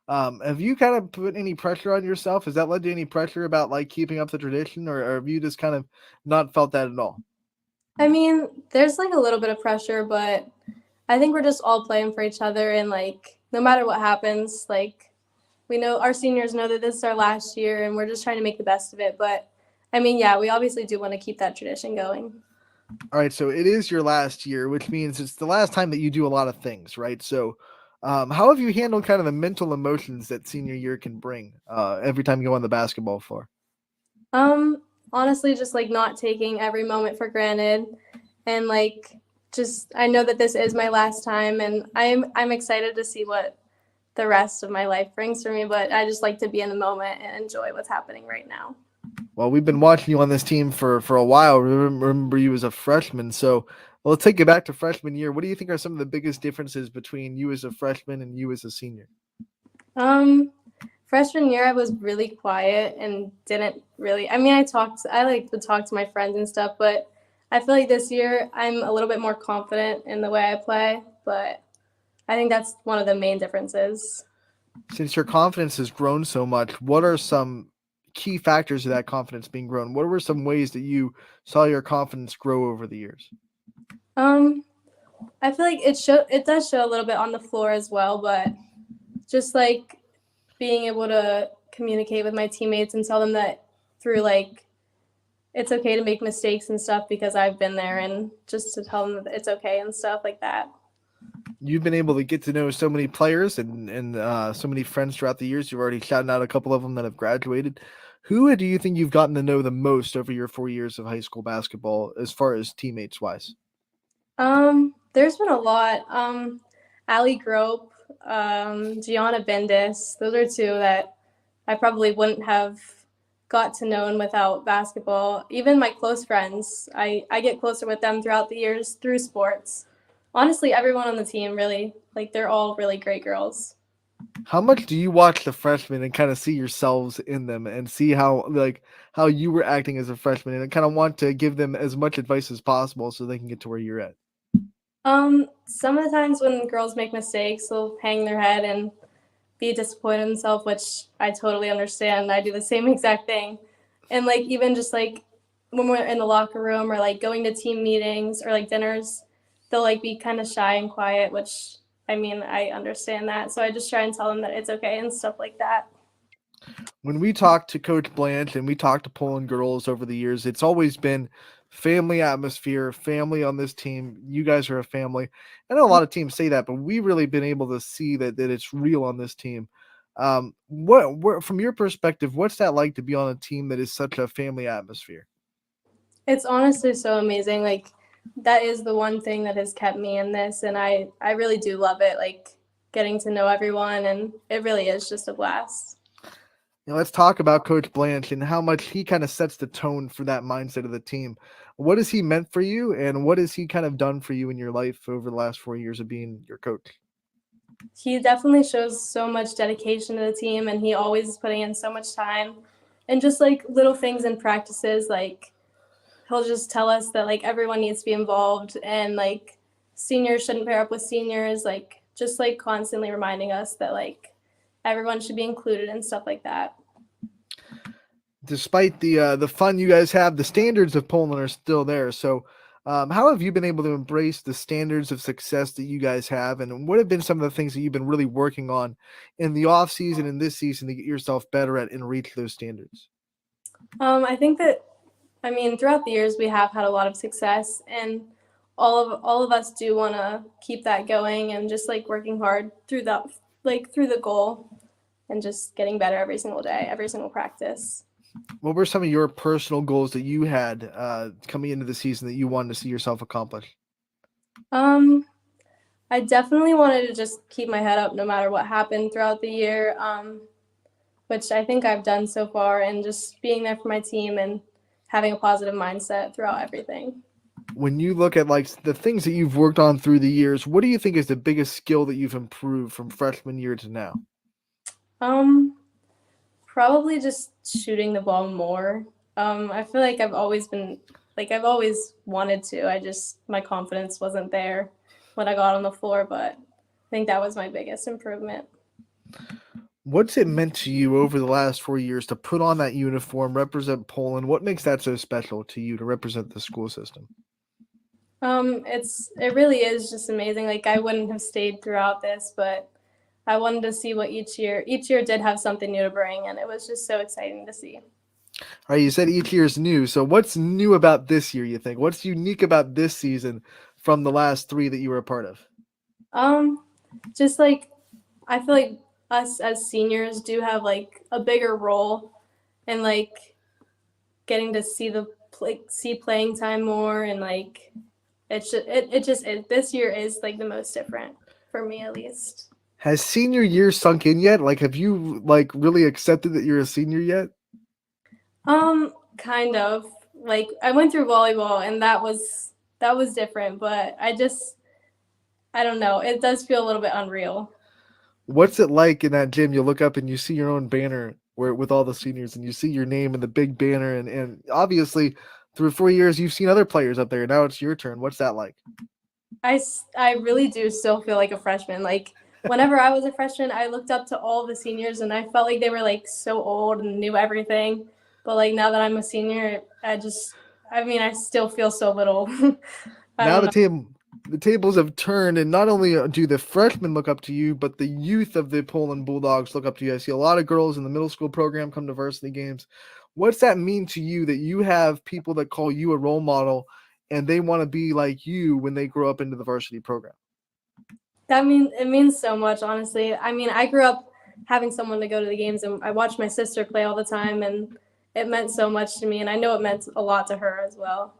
Have you kind of put any pressure on yourself? Has that led to any pressure about like keeping up the tradition or have you just kind of not felt that at all? I mean, there's like a little bit of pressure, but I think we're just all playing for each other and like no matter what happens, like we know our seniors know that this is our last year and we're just trying to make the best of it. But I mean, yeah, we obviously do want to keep that tradition going. All right, so it is your last year, which means it's the last time that you do a lot of things, right? So, how have you handled kind of the mental emotions that senior year can bring every time you go on the basketball floor? Honestly, just like not taking every moment for granted, and like just I know that this is my last time, and I'm excited to see what the rest of my life brings for me. But I just like to be in the moment and enjoy what's happening right now. Well, we've been watching you on this team for a while. Remember you as a freshman. So let's take you back to freshman year. What do you think are some of the biggest differences between you as a freshman and you as a senior? Freshman year, I was really quiet and didn't really. I mean, I like to talk to my friends and stuff, but I feel like this year I'm a little bit more confident in the way I play. But I think that's one of the main differences. Since your confidence has grown so much, what are some key factors of that confidence being grown? What were some ways that you saw your confidence grow over the years? I feel like it does show a little bit on the floor as well, but just like being able to communicate with my teammates and tell them that through like it's okay to make mistakes and stuff because I've been there, and just to tell them that it's okay and stuff like that. You've been able to get to know so many players and so many friends throughout the years. You've already shouted out a couple of them that have graduated. Who do you think you've gotten to know the most over your 4 years of high school basketball as far as teammates wise? There's been a lot. Allie Grope, Gianna Bendis. Those are two that I probably wouldn't have got to know without basketball. Even my close friends, I get closer with them throughout the years through sports. Honestly, everyone on the team really, like, they're all really great girls. How much do you watch the freshmen and kind of see yourselves in them and see how you were acting as a freshman and kind of want to give them as much advice as possible so they can get to where you're at? Some of the times when girls make mistakes, they'll hang their head and be disappointed in themselves, which I totally understand. I do the same exact thing. And like even just like when we're in the locker room or like going to team meetings or like dinners, they'll like be kind of shy and quiet, which I mean, I understand that. So I just try and tell them that it's okay and stuff like that. When we talk to Coach Blanche and we talk to Poland girls over the years, it's always been family atmosphere, family on this team. You guys are a family. I know a lot of teams say that, but we've really been able to see that it's real on this team. What from your perspective, what's that like to be on a team that is such a family atmosphere? It's honestly so amazing. Like that is the one thing that has kept me in this, and I really do love it, like getting to know everyone, and it really is just a blast. Let's talk about Coach Blanche and how much he kind of sets the tone for that mindset of the team. What has he meant for you, and what has he kind of done for you in your life over the last 4 years of being your coach? He definitely shows so much dedication to the team, and he always is putting in so much time. And just like little things in practices, like he'll just tell us that like everyone needs to be involved, and like seniors shouldn't pair up with seniors, like just like constantly reminding us that like everyone should be included and stuff like that. Despite the fun you guys have, the standards of Poland are still there. So how have you been able to embrace the standards of success that you guys have? And what have been some of the things that you've been really working on in the off season and this season to get yourself better at and reach those standards? I think that, I mean, throughout the years, we have had a lot of success, and all of us do want to keep that going and just like working hard through that, like through the goal and just getting better every single day, every single practice. What were some of your personal goals that you had coming into the season that you wanted to see yourself accomplish? I definitely wanted to just keep my head up no matter what happened throughout the year, which I think I've done so far, and just being there for my team and having a positive mindset throughout everything. When you look at like the things that you've worked on through the years, what do you think is the biggest skill that you've improved from freshman year to now? Probably just shooting the ball more. I feel like I've always wanted to. My confidence wasn't there when I got on the floor, but I think that was my biggest improvement. What's it meant to you over the last 4 years to put on that uniform, represent Poland? What makes that so special to you to represent the school system? It really is just amazing. Like I wouldn't have stayed throughout this, but I wanted to see what each year did have something new to bring, and it was just so exciting to see. All right, you said each year is new. So what's new about this year, you think? What's unique about this season from the last 3 that you were a part of? Just like I feel like us as seniors do have like a bigger role in like getting to see playing time more, and like this year is like the most different for me at least. Has senior year sunk in yet? Like, have you like really accepted that you're a senior yet? Kind of. Like I went through volleyball and that was different, but I don't know. It does feel a little bit unreal. What's it like in that gym? You look up and you see your own banner where with all the seniors, and you see your name in the big banner, and obviously through 4 years you've seen other players up there. Now it's your turn. What's that like? I really do still feel like a freshman. Like whenever I was a freshman, I looked up to all the seniors and I felt like they were like so old and knew everything. But like now that I'm a senior, I still feel so little. Now the tables have turned, and not only do the freshmen look up to you, but the youth of the Poland Bulldogs look up to you. I see a lot of girls in the middle school program come to varsity games. What's that mean to you that you have people that call you a role model and they want to be like you when they grow up into the varsity program? It means so much, honestly. I mean, I grew up having someone to go to the games, and I watched my sister play all the time, and it meant so much to me, and I know it meant a lot to her as well.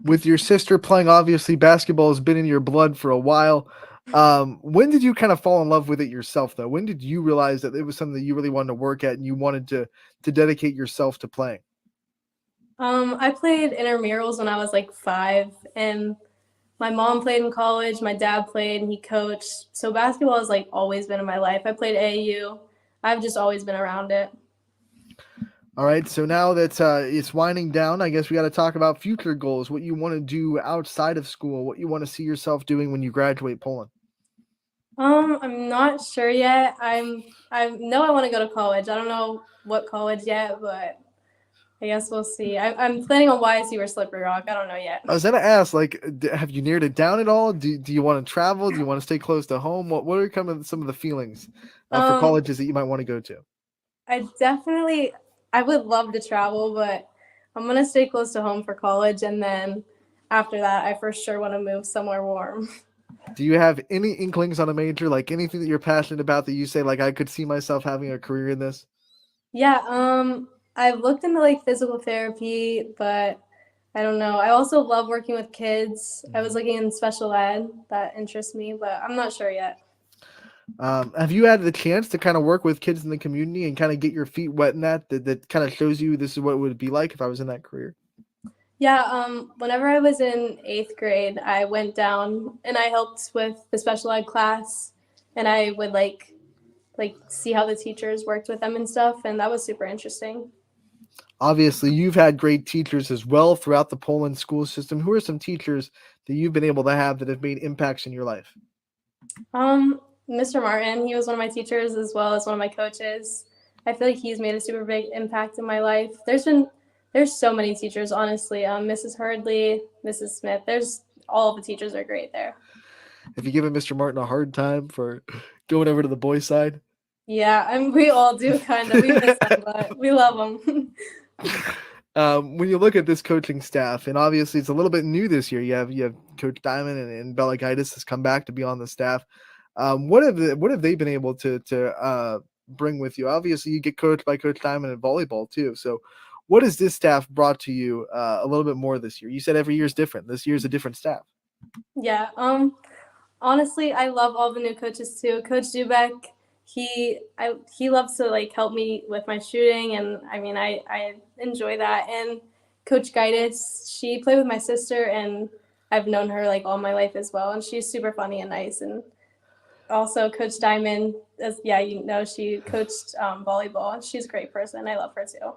With your sister playing, obviously basketball has been in your blood for a while. When did you kind of fall in love with it yourself, though? When did you realize that it was something that you really wanted to work at and you wanted to dedicate yourself to playing? I played intramurals when I was like 5, and my mom played in college, my dad played, and he coached. So basketball has like always been in my life. I played AAU. I've just always been around it. All right, so now that it's winding down, I guess we got to talk about future goals, what you want to do outside of school, what you want to see yourself doing when you graduate Poland. I'm not sure yet. I know I want to go to college. I don't know what college yet, but I guess we'll see. I'm planning on YSU or Slippery Rock. I don't know yet. I was going to ask, like, have you narrowed it down at all? Do you want to travel? Do you want to stay close to home? What are kind of some of the feelings for colleges that you might want to go to? I would love to travel, but I'm going to stay close to home for college. And then after that, I for sure want to move somewhere warm. Do you have any inklings on a major, like anything that you're passionate about that you say, like, I could see myself having a career in this? Yeah. I've looked into like physical therapy, but I don't know. I also love working with kids. I was looking in special ed. That interests me, but I'm not sure yet. Have you had the chance to kind of work with kids in the community and kind of get your feet wet in that kind of shows you this is what it would be like if I was in that career? Yeah, whenever I was in 8th grade, I went down and I helped with the special ed class, and I would like see how the teachers worked with them and stuff, and that was super interesting. Obviously, you've had great teachers as well throughout the Poland school system. Who are some teachers that you've been able to have that have made impacts in your life? Mr. Martin, he was one of my teachers as well as one of my coaches. I feel like he's made a super big impact in my life. There's so many teachers, honestly. Mrs. Hurdley, Mrs. Smith, all of the teachers are great there. Have you given Mr. Martin a hard time for going over to the boys' side? Yeah, we all do kind of. We miss them, but we love them. When you look at this coaching staff, and obviously it's a little bit new this year, you have Coach Diamond and Bella Gaitis has come back to be on the staff. What have they been able to bring with you? Obviously, you get coached by Coach Diamond in volleyball too. So, what has this staff brought to you a little bit more this year? You said every year is different. This year's a different staff. Yeah. Honestly, I love all the new coaches too. Coach Dubek, he loves to like help me with my shooting, and I mean I enjoy that. And Coach Gaitis, she played with my sister, and I've known her like all my life as well, and she's super funny and nice. And also Coach Diamond, she coached volleyball. She's a great person. I love her too.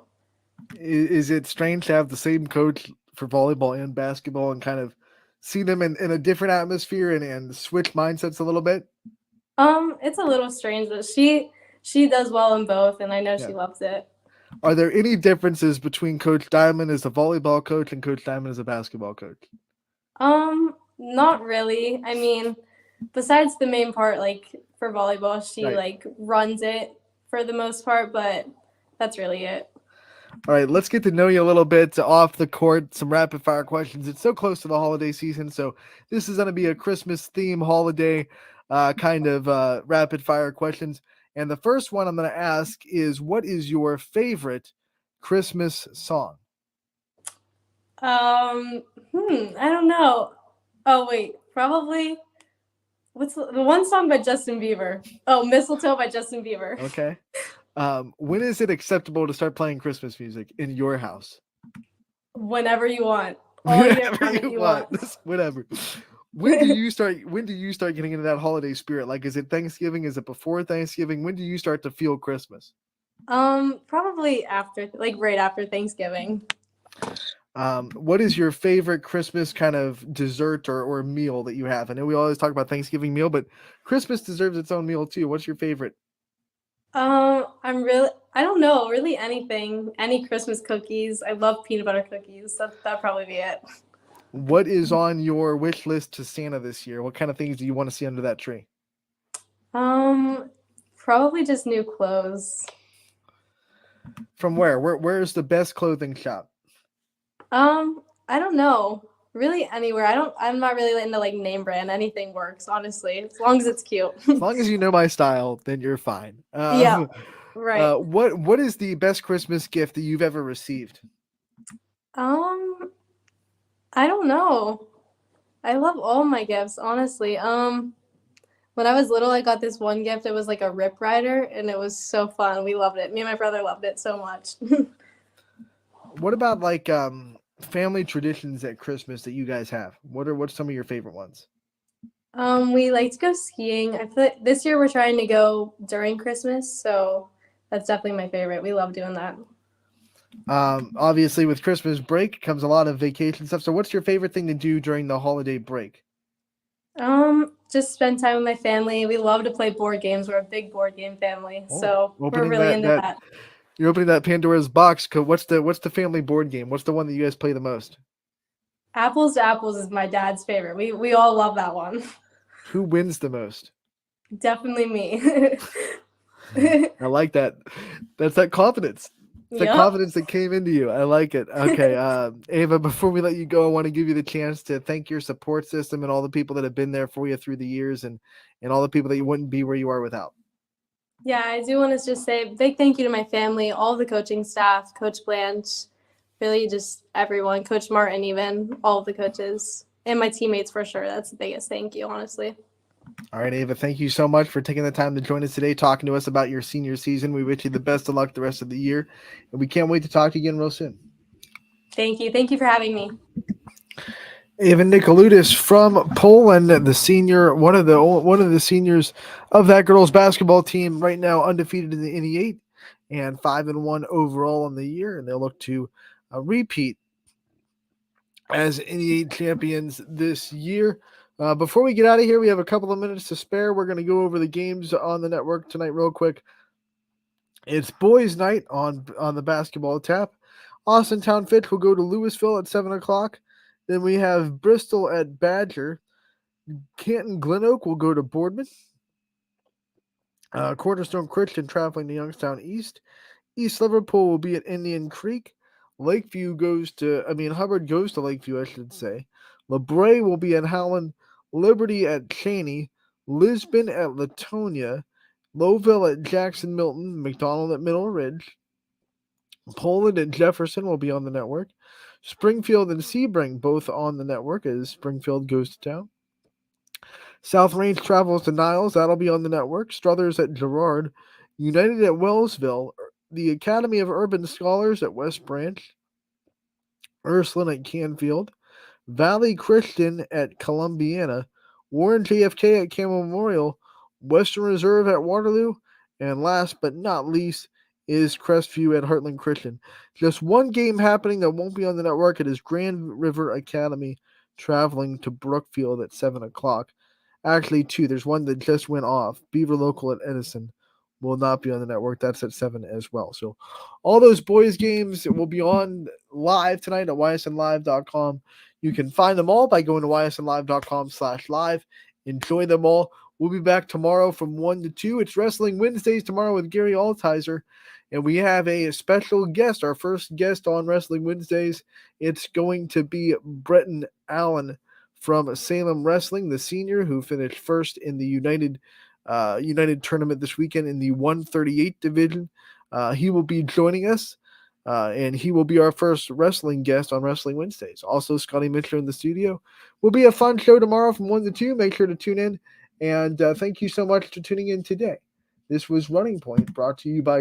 Is it strange to have the same coach for volleyball and basketball and kind of see them in a different atmosphere and switch mindsets a little bit? It's a little strange, but she does well in both, and I know she loves it. Are there any differences between Coach Diamond as a volleyball coach and Coach Diamond as a basketball coach? Not really. I mean, besides the main part, like for volleyball, she like runs it for the most part, but that's really it. All right, let's get to know you a little bit off the court, some rapid fire questions. It's so close to the holiday season, so this is going to be a Christmas theme holiday kind of rapid fire questions. And the first one I'm going to ask is, what is your favorite Christmas song? I don't know. Oh wait, probably. What's the one song by Justin Bieber? Oh, Mistletoe by Justin Bieber. Okay. When is it acceptable to start playing Christmas music in your house? Whenever you want. All year Whenever round if you you want. want. Whatever. When do you start getting into that holiday spirit? Like, is it Thanksgiving? Is it before Thanksgiving? When do you start to feel Christmas? Probably after, like right after Thanksgiving. What is your favorite Christmas kind of dessert or meal that you have? I know we always talk about Thanksgiving meal, but Christmas deserves its own meal too. What's your favorite? I don't know, really anything. Any Christmas cookies. I love peanut butter cookies. That'd probably be it. What is on your wish list to Santa this year? What kind of things do you want to see under that tree? Probably just new clothes. From where? Where's the best clothing shop? I don't know. Really anywhere. I'm not really into like name brand. Anything works, honestly. As long as it's cute. As long as you know my style, then you're fine. Yeah. Right. What is the best Christmas gift that you've ever received? I don't know. I love all my gifts, honestly. When I was little, I got this one gift. It was like a Rip Rider, and it was so fun. We loved it. Me and my brother loved it so much. What about like family traditions at Christmas that you guys have? What's some of your favorite ones? We like to go skiing. I feel like this year we're trying to go during Christmas, so that's definitely my favorite. We love doing that. Obviously with Christmas break comes a lot of vacation stuff. So what's your favorite thing to do during the holiday break? Just spend time with my family. We love to play board games. We're a big board game family, so we're Opening really into that. You're opening that Pandora's box. What's the family board game? What's the one that you guys play the most? Apples to Apples is my dad's favorite. We all love that one. Who wins the most? Definitely me. I like that. That's that confidence. The confidence that came into you. I like it. Okay. Ava, before we let you go, I want to give you the chance to thank your support system and all the people that have been there for you through the years and all the people that you wouldn't be where you are without. Yeah, I do want to just say a big thank you to my family, all the coaching staff, Coach Blanche, really just everyone, Coach Martin even, all of the coaches, and my teammates for sure. That's the biggest thank you, honestly. All right, Ava, thank you so much for taking the time to join us today, talking to us about your senior season. We wish you the best of luck the rest of the year, and we can't wait to talk to you again real soon. Thank you. Thank you for having me. Ava Nikoludis from Poland, the senior, one of the seniors of that girls basketball team, right now undefeated in the NE8 and 5-1 overall on the year, and they'll look to repeat as NE8 champions this year. Before we get out of here, we have a couple of minutes to spare. We're going to go over the games on the network tonight real quick. It's boys' night on the basketball tap. Austin Town Fitch will go to Louisville at 7 o'clock. Then we have Bristol at Badger. Canton Glen Oak will go to Boardman. Cornerstone Christian traveling to Youngstown East. East Liverpool will be at Indian Creek. Hubbard goes to Lakeview, I should say. LeBray will be at Howland. Liberty at Cheney. Lisbon at Latonia. Lowville at Jackson Milton. McDonald at Middle Ridge. Poland and Jefferson will be on the network. Springfield and Sebring both on the network as Springfield goes to town. South Range travels to Niles. That'll be on the network. Struthers at Girard. United at Wellsville. The Academy of Urban Scholars at West Branch. Ursuline at Canfield. Valley Christian at Columbiana. Warren JFK at Campbell Memorial. Western Reserve at Waterloo. And last but not least is Crestview at Heartland Christian. Just one game happening that won't be on the network. It is Grand River Academy traveling to Brookfield at 7 o'clock. Actually, two. There's one that just went off. Beaver Local at Edison will not be on the network. That's at 7 as well. So all those boys games will be on live tonight at ysnlive.com. You can find them all by going to ysnlive.com/live. Enjoy them all. We'll be back tomorrow from 1 to 2. It's Wrestling Wednesdays tomorrow with Gary Altizer. And we have a special guest, our first guest on Wrestling Wednesdays. It's going to be Bretton Allen from Salem Wrestling, the senior who finished first in the United tournament this weekend in the 138 division. He will be joining us, and he will be our first wrestling guest on Wrestling Wednesdays. Also, Scotty Mitchell in the studio. Will be a fun show tomorrow from 1 to 2. Make sure to tune in. And thank you so much for tuning in today. This was Running Point, brought to you by